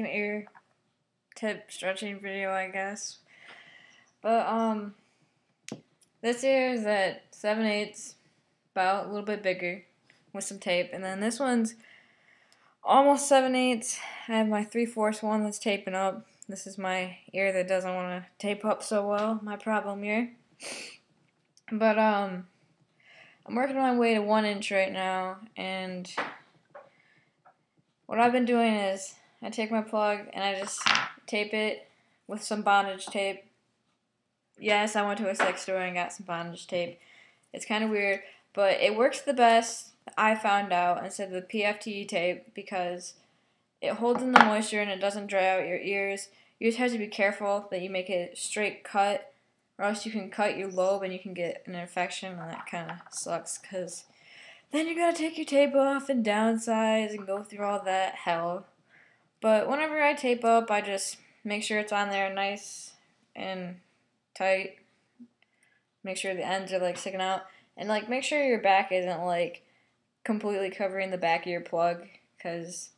An ear tip stretching video, I guess. But this ear is at 7/8, about a little bit bigger, with some tape, and then this one's almost 7/8. I have my 3/4 one that's taping up. This is my ear that doesn't want to tape up so well, my problem ear. But I'm working my way to 1" right now, and what I've been doing is I take my plug and I just tape it with some bondage tape. Yes, I went to a sex store and got some bondage tape. It's kind of weird, but it works the best, I found out, instead of the PFTE tape, because it holds in the moisture and it doesn't dry out your ears. You just have to be careful that you make it straight cut, or else you can cut your lobe and you can get an infection, and that kind of sucks, because then you gotta take your tape off and downsize and go through all that hell. But whenever I tape up, I just make sure it's on there nice and tight. Make sure the ends are like sticking out, and like make sure your back isn't like completely covering the back of your plug, because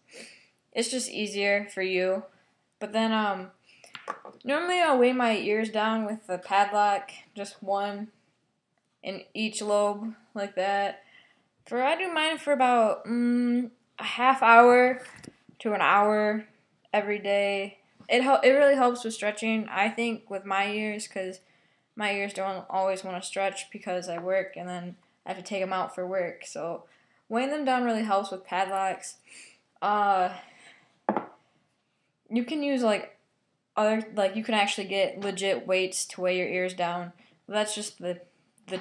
it's just easier for you. But then normally I'll weigh my ears down with a padlock, just one in each lobe like that. I do mine for about a half hour to an hour every day. It really helps with stretching, I think, with my ears, because my ears don't always want to stretch because I work and then I have to take them out for work. So weighing them down really helps with padlocks. You can use you can actually get legit weights to weigh your ears down. That's just the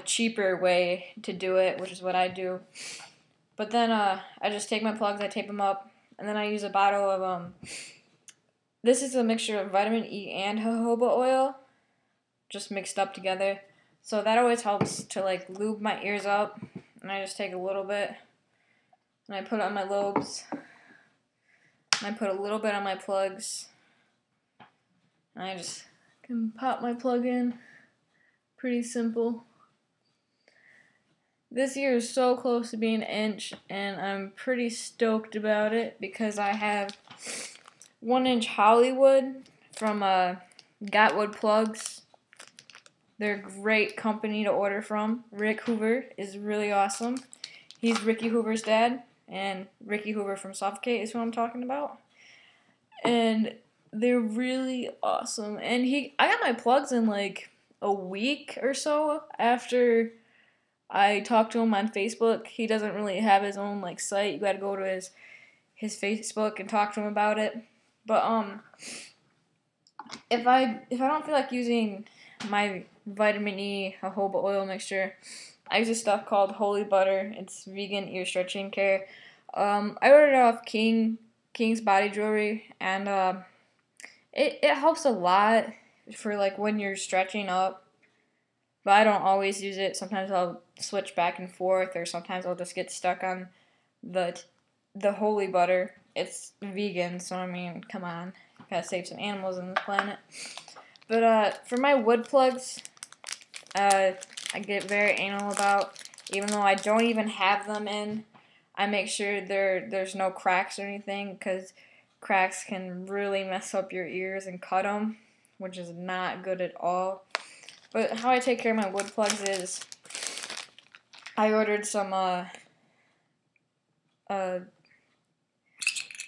cheaper way to do it, which is what I do. But then I just take my plugs, I tape them up, and then I use a bottle of this is a mixture of vitamin E and jojoba oil, just mixed up together. So that always helps to like lube my ears up. And I just take a little bit and I put it on my lobes. And I put a little bit on my plugs. And I just can pop my plug in. Pretty simple. This ear is so close to being 1", and I'm pretty stoked about it because I have 1" Hollywood from Gotwood Plugs. They're a great company to order from. Rick Hoover is really awesome. He's Ricky Hoover's dad, and Ricky Hoover from Suffocate is who I'm talking about. And they're really awesome. And I got my plugs in like a week or so after I talked to him on Facebook. He doesn't really have his own like site. You got to go to his Facebook and talk to him about it. But if I don't feel like using my vitamin E jojoba oil mixture, I use this stuff called Holy Butter. It's vegan ear stretching care. I ordered it off King's Body Jewelry, and it helps a lot for like when you're stretching up. But I don't always use it. Sometimes I'll switch back and forth, or sometimes I'll just get stuck on the Holy Butter. It's vegan, so I mean, come on, gotta save some animals on this planet. But for my wood plugs, I get very anal about. Even though I don't even have them in, I make sure there's no cracks or anything, because cracks can really mess up your ears and cut them, which is not good at all. But how I take care of my wood plugs is I ordered some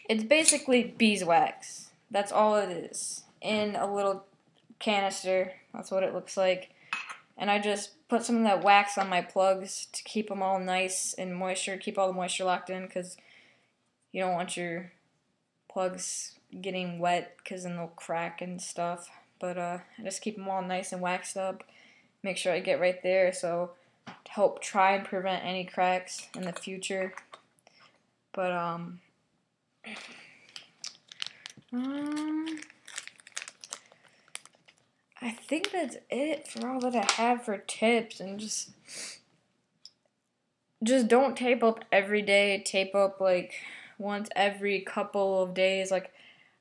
it's basically beeswax. That's all it is, in a little canister. That's what it looks like. And I just put some of that wax on my plugs to keep them all nice and moisture, keep all the moisture locked in, because you don't want your plugs getting wet, because then they'll crack and stuff. But I just keep them all nice and waxed up. Make sure I get right there, so to help try and prevent any cracks in the future. But I think that's it for all that I have for tips. And just don't tape up every day. Tape up like once every couple of days. Like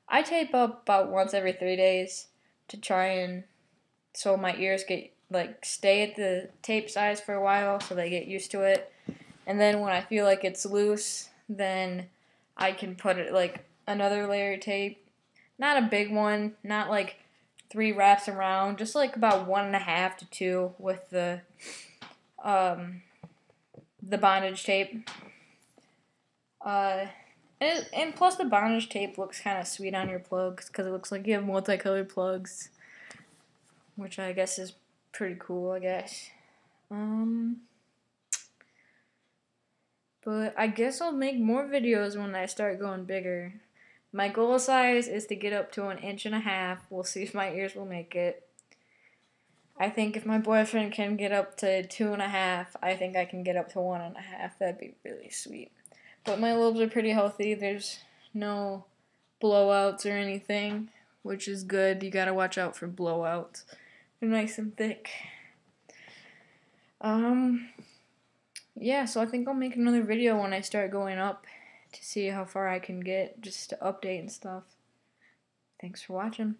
I tape up about once every 3 days to try and so my ears get like stay at the tape size for a while, so they get used to it. And then when I feel like it's loose, then I can put it like another layer of tape not a big one, not like 3 wraps around, just like about 1.5 to 2 with the bondage tape. And plus the bondage tape looks kind of sweet on your plugs because it looks like you have multicolored plugs, which I guess is pretty cool, I guess. But I guess I'll make more videos when I start going bigger. My goal size is to get up to 1.5 inches. We'll see if my ears will make it. I think if my boyfriend can get up to 2.5, I think I can get up to 1.5. That'd be really sweet. But my lobes are pretty healthy. There's no blowouts or anything, which is good. You gotta watch out for blowouts. They're nice and thick. Yeah, so I think I'll make another video when I start going up to see how far I can get, just to update and stuff. Thanks for watching.